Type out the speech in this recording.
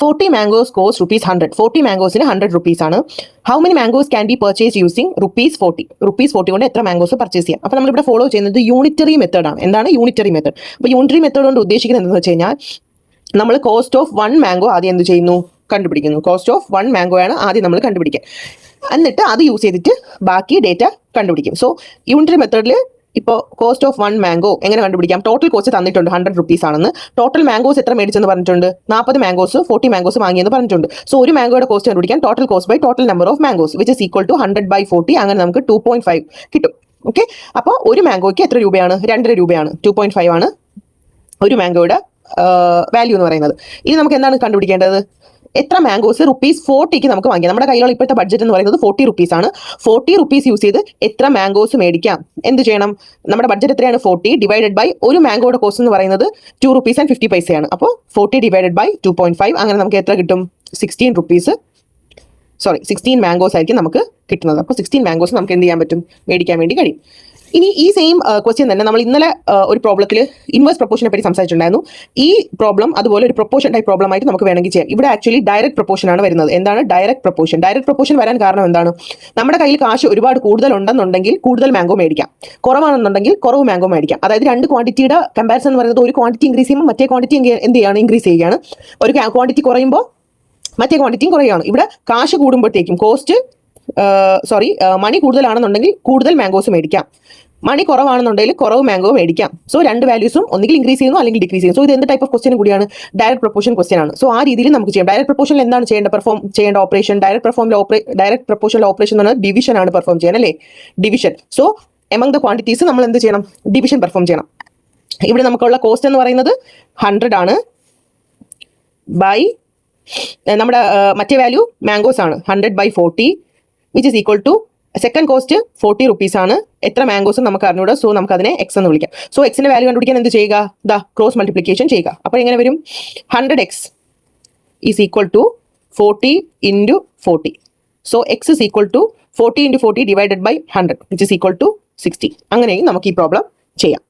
40 mangoes cost ₹100. 40 mangoes 100 rupees ആണ്. How many mangoes can be purchased using ₹40? ₹40 കൊണ്ട് എത്ര mangoes purchase ചെയ്യാം? അപ്പോൾ നമ്മളിവിടെ ഫോളോ ചെയ്യുന്നത് യൂണിറ്ററി മെത്തേഡ് ആണ്. എന്താണ് യൂണിറ്ററി മെത്തേഡ്? അപ്പോൾ യൂണിറ്ററി മെത്തേഡ് കൊണ്ട് ഉദ്ദേശിക്കുന്നത് എന്താണെന്ന് വെച്ച് കഴിഞ്ഞാൽ നമ്മൾ കോസ്റ്റ് ഓഫ് 1 മാംഗോ ആദ്യം എന്ത് ചെയ്യുന്നു? കണ്ടുപിടിക്കുന്നു. കോസ്റ്റ് ഓഫ് 1 മാംഗോ ആണ് ആദ്യം നമ്മൾ കണ്ടുപിടിക്കുക. എന്നിട്ട് അത് യൂസ് ചെയ്തിട്ട് ബാക്കി ഡേറ്റ കണ്ടുപിടിക്കും. സോ യൂണിറ്ററി മെത്തേഡിൽ ഇപ്പോൾ കോസ്റ്റ് ഓഫ് 1 മാംഗോ എങ്ങനെ കണ്ടുപിടിക്കാം? ടോട്ടൽ കോസ്റ്റ് തന്നിട്ടുണ്ട് 100 rupees ആണെന്ന്. ടോട്ടൽ മാംഗോസ് എത്ര മേടിച്ചെന്ന് പറഞ്ഞിട്ടുണ്ട്? 40 മാംഗോസ് 40 മാംഗോസ് വാങ്ങിയെന്ന് പറഞ്ഞിട്ടുണ്ട്. സോ ഒരു മാംഗോയുടെ കോസ്റ്റ് കണ്ടുപിടിക്കാൻ total cost by total number of mangoes which is equal to 100/40. അങ്ങനെ നമുക്ക് 2.5 കിട്ടും. ഓക്കെ, അപ്പോൾ ഒരു മാംഗോയ്ക്ക് എത്ര രൂപയാണ്? 2.5 രൂപയാണ്. 2.5 ആണ് ഒരു മാംഗോയുടെ വാല്യൂ എന്ന് പറയുന്നത്. ഇനി നമുക്ക് എന്താണ് കണ്ടുപിടിക്കേണ്ടത്? എത്ര മാംഗോസ് ₹40 നമുക്ക് വാങ്ങിക്കാം? നമ്മുടെ കയ്യിലുള്ള ഇപ്പോഴത്തെ ബഡ്ജറ്റ് എന്ന് പറയുന്നത് 40 rupees ആണ്. 40 rupees യൂസ് ചെയ്ത് എത്ര മാംഗോസ് മേടിക്കാം? എന്ത് ചെയ്യണം? നമ്മുടെ ബഡ്ജറ്റ് എത്രയാണ്? 40 ഡിവൈഡഡ് ബൈ ഒരു മാംഗോയുടെ കോസ്റ്റ് എന്ന് പറയുന്നത് ₹2.50 ആണ്. അപ്പോൾ 40 ഡിവൈഡഡ് ബൈ 2.5 അങ്ങനെ നമുക്ക് എത്ര കിട്ടും? 16 മാംഗോസ് ആയിരിക്കും നമുക്ക് കിട്ടുന്നത്. അപ്പോൾ 16 മാംഗോസ് നമുക്ക് എന്ത് ചെയ്യാൻ പറ്റും? മേടിക്കാൻ വേണ്ടി കഴിയും. ഇനി ഈ സെയിം ക്വസ്റ്റ്യൻ തന്നെ നമ്മൾ ഇന്നലെ ഒരു പ്രോബ്ലത്തിൽ ഇൻവേഴ്സ് പ്രൊപ്പോഷനെ പറ്റി സംസാരിച്ചിട്ടുണ്ടായിരുന്നു. ഈ പ്രോബ്ലം അതുപോലെ ഒരു പ്രൊപ്പോഷൻ ടൈപ്പ് പ്രോബ്ലം ആയിട്ട് നമുക്ക് വേണമെങ്കിൽ ചെയ്യാം. ഇവിടെ ആക്ച്വലി ഡയറക്റ്റ് പ്രൊപ്പോഷൻ ആണ് വരുന്നത്. എന്താണ് ഡയറക്റ്റ് പ്രൊപ്പോഷൻ? ഡയറക്റ്റ് പ്രൊപ്പോഷൻ വരാൻ കാരണം എന്താണ്? നമ്മുടെ കയ്യിൽ കാശ് ഒരുപാട് കൂടുതൽ ഉണ്ടെന്നുണ്ടെങ്കിൽ കൂടുതൽ മാംഗോ മേടിക്കാം, കുറവാണെന്നുണ്ടെങ്കിൽ കുറവ് മാംഗോ മേടിക്കാം. അതായത് രണ്ട് ക്വാണ്ടിറ്റിയുടെ കമ്പാരിസൺ എന്ന് പറയുന്നത് ഒരു ക്വാണ്ടിറ്റി ഇൻക്രീസ് ചെയ്യുമ്പോൾ മറ്റേ ക്വാണ്ടിറ്റി എന്ത് ചെയ്യാണ്? ഇൻക്രീസ് ചെയ്യുകയാണ്. ഒരു ക്വാണ്ടിറ്റി കുറയുമ്പോൾ മറ്റേ ക്വാണ്ടിറ്റിയും കുറയുകയാണ്. ഇവിടെ കാശ് കൂടുമ്പോഴത്തേക്കും മണി കൂടുതലാണെന്നുണ്ടെങ്കിൽ കൂടുതൽ മാംഗോസ് മേടിക്കാം, മണി കുറവാണെന്നുണ്ടെങ്കിൽ കുറവ് മാംഗോ മേടിക്കാം. സോ രണ്ട് വാല്യൂസും ഒന്നുകിൽ ഇൻക്രീസ് ചെയ്യുന്നു അല്ലെങ്കിൽ ഡിക്രീസ് ചെയ്യുന്നു. സോ ഇത് എന്ത് ടൈപ്പ് ഓഫ് ക്വസ്റ്റ്യൻ കൂടിയാണ്? ഡയറക്റ്റ് പ്രൊപ്പോഷൻ ക്വസ്റ്റ്യൻ ആണ്. സോ ആ രീതിയിൽ നമുക്ക് ചെയ്യാം. ഡയറക്റ്റ് പ്രൊപ്പോഷനിൽ എന്താണ് ചെയ്യേണ്ട ഓപ്പറേഷൻ? ഡയറക്റ്റ് പ്രൊപ്പോഷനിലെ ഓപ്പറേഷൻ എന്ന് പറഞ്ഞാൽ ഡിവിഷൻ ആണ് പെർഫോം ചെയ്യാൻ, അല്ലേ? Division. So among the quantities നമ്മൾ എന്ത് ചെയ്യണം? ഡിവിഷൻ പെർഫോം ചെയ്യണം. ഇവിടെ നമുക്കുള്ള കോസ്റ്റ് എന്ന് പറയുന്നത് 100 ആണ് ബൈ നമ്മുടെ മറ്റേ വാല്യൂ മാംഗോസ് ആണ് 100/40 which is equal to second cost 40 rupees ആണ്. എത്ര മാംഗോസും നമുക്ക് അറിഞ്ഞൂടാ. സോ നമുക്ക് അതിനെ എക്സ് എന്ന് വിളിക്കാം. സോ എക്സിന്റെ വാല്യൂ കണ്ടുപിടിക്കാൻ എന്ത് ചെയ്യുക? ക്രോസ് മൾട്ടിപ്ലിക്കേഷൻ ചെയ്യുക. അപ്പോൾ എങ്ങനെ വരും? 100x is equal to 40 × 40. So x is equal to 40 × 40 divided by 100 which is equal to 60. അങ്ങനെയും നമുക്ക് ഈ പ്രോബ്ലം ചെയ്യാം.